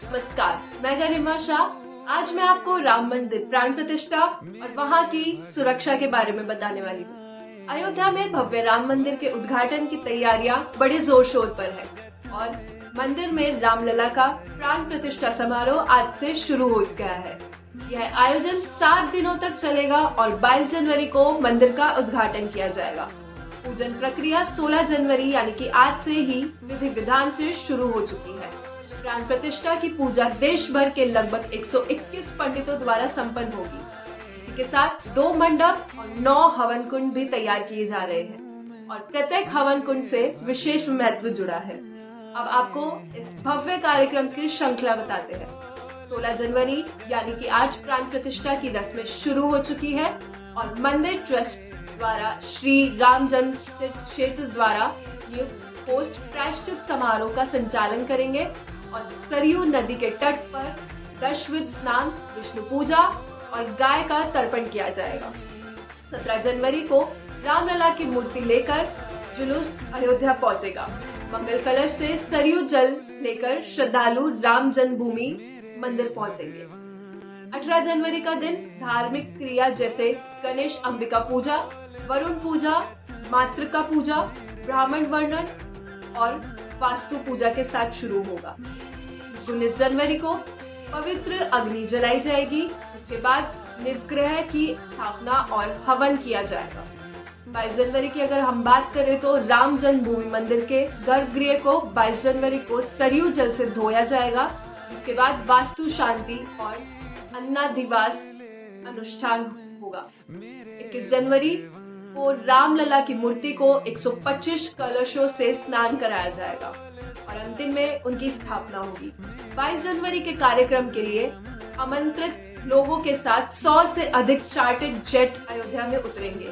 नमस्कार, मैं गरिमा शाह। आज मैं आपको राम मंदिर प्राण प्रतिष्ठा और वहाँ की सुरक्षा के बारे में बताने वाली हूँ। अयोध्या में भव्य राम मंदिर के उद्घाटन की तैयारियां बड़े जोर शोर पर है और मंदिर में रामलला का प्राण प्रतिष्ठा समारोह आज से शुरू हो गया है। यह आयोजन 7 दिनों तक चलेगा और 22 जनवरी को मंदिर का उद्घाटन किया जाएगा। पूजन प्रक्रिया 16 जनवरी यानी कि आज से ही विधि विधान से शुरू हो चुकी है। प्राण प्रतिष्ठा की पूजा देश भर के लगभग 121 पंडितों द्वारा संपन्न होगी। इसी के साथ 2 मंडप और 9 हवन कुंड भी तैयार किए जा रहे हैं और प्रत्येक हवन कुंड से विशेष महत्व जुड़ा है। अब आपको इस भव्य कार्यक्रम की श्रृंखला बताते हैं। 16 जनवरी यानी कि आज प्राण प्रतिष्ठा की रस्में शुरू हो चुकी है और मंदिर ट्रस्ट द्वारा श्री राम जन्म क्षेत्र द्वारा नियुक्त होस्ट प्रायश्चित समारोह का संचालन करेंगे और सरयू नदी के तट पर दशविध स्नान, विष्णु पूजा और गाय का तर्पण किया जाएगा। 17 जनवरी को रामलला की मूर्ति लेकर जुलूस अयोध्या पहुंचेगा। मंगल कलश से सरयू जल लेकर श्रद्धालु राम जन्मभूमि मंदिर पहुंचेंगे। 18 जनवरी का दिन धार्मिक क्रिया जैसे गणेश अंबिका पूजा, वरुण पूजा, मातृका पूजा, ब्राह्मण वर्णन और वास्तु पूजा के साथ शुरू होगा। 19 जनवरी को पवित्र अग्नि जलाई जाएगी। उसके बाद नवग्रह की स्थापना और हवन किया जाएगा। 22 जनवरी की अगर हम बात करें तो राम जन्मभूमि मंदिर के गर्भगृह को 22 जनवरी को सरयू जल से धोया जाएगा। इसके बाद वास्तु शांति और अन्नाधिवास अनुष्ठान होगा। 21 जनवरी को रामलला की मूर्ति को 125 कलशों से स्नान कराया जाएगा और अंतिम में उनकी स्थापना होगी। 22 जनवरी के कार्यक्रम के लिए आमंत्रित लोगों के साथ 100 से अधिक चार्टर्ड जेट अयोध्या में उतरेंगे।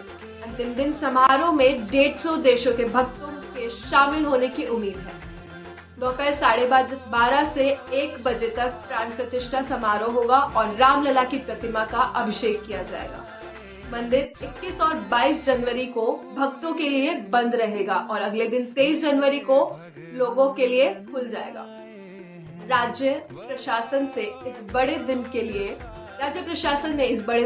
अंतिम दिन समारोह में 150 देशों के भक्तों के शामिल होने की उम्मीद है। दोपहर 12:30 से 1 बजे तक प्राण प्रतिष्ठा समारोह होगा और रामलला की प्रतिमा का अभिषेक किया जाएगा। मंदिर 21 और 22 जनवरी को भक्तों के लिए बंद रहेगा और अगले दिन 23 जनवरी को लोगों के लिए खुल जाएगा। राज्य प्रशासन ने इस बड़े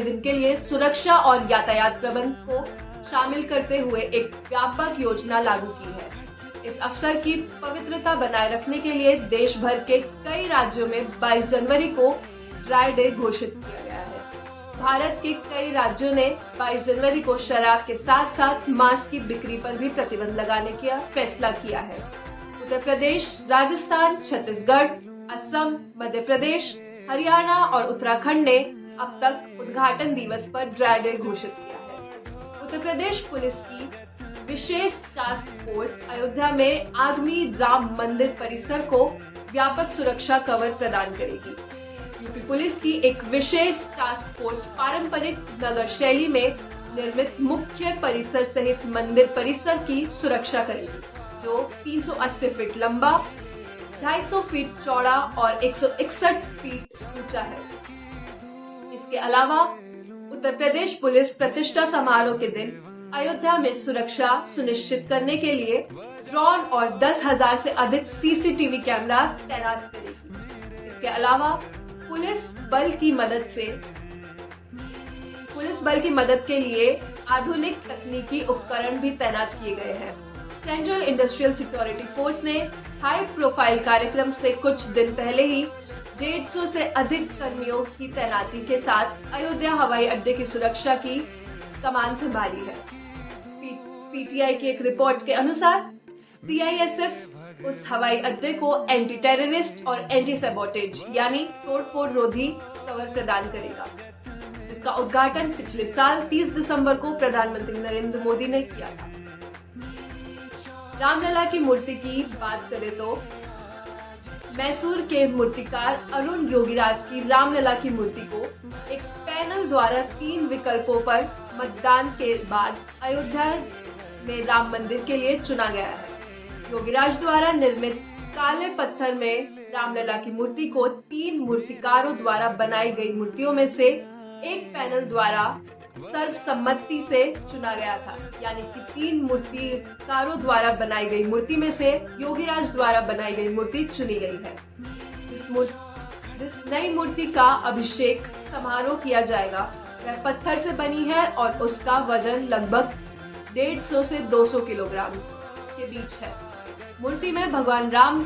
दिन के लिए सुरक्षा और यातायात प्रबंध को शामिल करते हुए एक व्यापक योजना लागू की है। इस अवसर की पवित्रता बनाए रखने के लिए देश भर के कई राज्यों में 22 जनवरी को ड्राई डे घोषित किया गया है। भारत के कई राज्यों ने 22 जनवरी को शराब के साथ साथ मांस की बिक्री पर भी प्रतिबंध लगाने का फैसला किया है। उत्तर प्रदेश, राजस्थान, छत्तीसगढ़, असम, मध्य प्रदेश, हरियाणा और उत्तराखंड ने अब तक उद्घाटन दिवस पर ड्राई डे घोषित किया है। उत्तर प्रदेश पुलिस की विशेष टास्क फोर्स अयोध्या में आगामी राम मंदिर परिसर को व्यापक सुरक्षा कवर प्रदान करेगी। यूपी पुलिस की एक विशेष टास्क फोर्स पारंपरिक नगर शैली में निर्मित मुख्य परिसर सहित मंदिर परिसर की सुरक्षा करेगी, जो 380 फीट लंबा, 250 फीट चौड़ा और 161 फीट ऊंचा है। इसके अलावा उत्तर प्रदेश पुलिस प्रतिष्ठा समारोह के दिन अयोध्या में सुरक्षा सुनिश्चित करने के लिए ड्रोन और 10,000 से अधिक सीसीटीवी कैमरा तैनात करेगी। इसके अलावा पुलिस बल की मदद के लिए आधुनिक तकनीकी उपकरण भी तैनात किए गए हैं। सेंट्रल इंडस्ट्रियल सिक्योरिटी फोर्स ने हाई प्रोफाइल कार्यक्रम से कुछ दिन पहले ही 150 से अधिक कर्मियों की तैनाती के साथ अयोध्या हवाई अड्डे की सुरक्षा की कमान संभाली है। पीटीआई की एक रिपोर्ट के अनुसार सीआईएसएफ उस हवाई अड्डे को एंटी टेररिस्ट और एंटी सैबोटेज यानी तोड़फोड़ रोधी कवर प्रदान करेगा, जिसका उद्घाटन पिछले साल 30 दिसंबर को प्रधानमंत्री नरेंद्र मोदी ने किया था। रामलला की मूर्ति की बात करें तो मैसूर के मूर्तिकार अरुण योगीराज की रामलला की मूर्ति को एक पैनल द्वारा 3 विकल्पों पर मतदान के बाद अयोध्या में राम मंदिर के लिए चुना गया है। योगीराज द्वारा निर्मित काले पत्थर में रामलला की मूर्ति को 3 मूर्तिकारों द्वारा बनाई गई मूर्तियों में से एक पैनल द्वारा सर्वसम्मति से चुना गया था, यानी कि 3 मूर्तिकारों द्वारा बनाई गई मूर्ति में से योगीराज द्वारा बनाई गई मूर्ति चुनी गई है। जिस नई मूर्ति का अभिषेक समारोह किया जाएगा वह पत्थर से बनी है और उसका वजन लगभग 150 से 200 किलोग्राम के बीच है। मूर्ति में भगवान राम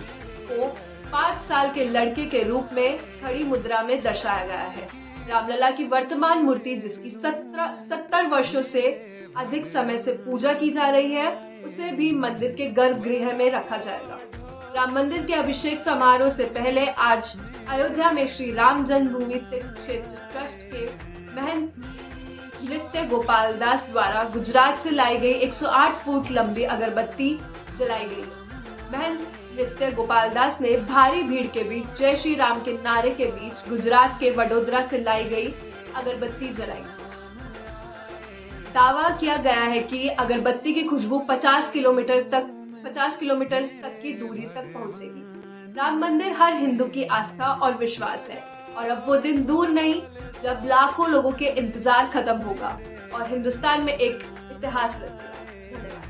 को 5 साल के लड़के के रूप में खड़ी मुद्रा में दर्शाया गया है। रामलला की वर्तमान मूर्ति, जिसकी 70 वर्षों से अधिक समय से पूजा की जा रही है, उसे भी मंदिर के गर्भगृह में रखा जाएगा। राम मंदिर के अभिषेक समारोह से पहले आज अयोध्या में श्री राम जन्मभूमि तीर्थ क्षेत्र ट्रस्ट के महंत नृत्य गोपाल दास द्वारा गुजरात से लाई गई 108 फुट लंबी अगरबत्ती जलाई गई। महंत नृत्य गोपाल दास ने भारी भीड़ के बीच जय श्री राम के नारे के बीच गुजरात के वडोदरा से लाई गई अगरबत्ती जलाई। दावा किया गया है कि अगरबत्ती की खुशबू 50 किलोमीटर तक की दूरी तक पहुंचेगी। राम मंदिर हर हिंदू की आस्था और विश्वास है और अब वो दिन दूर नहीं जब लाखों लोगों के इंतजार खत्म होगा और हिंदुस्तान में एक इतिहास रचेगा। धन्यवाद।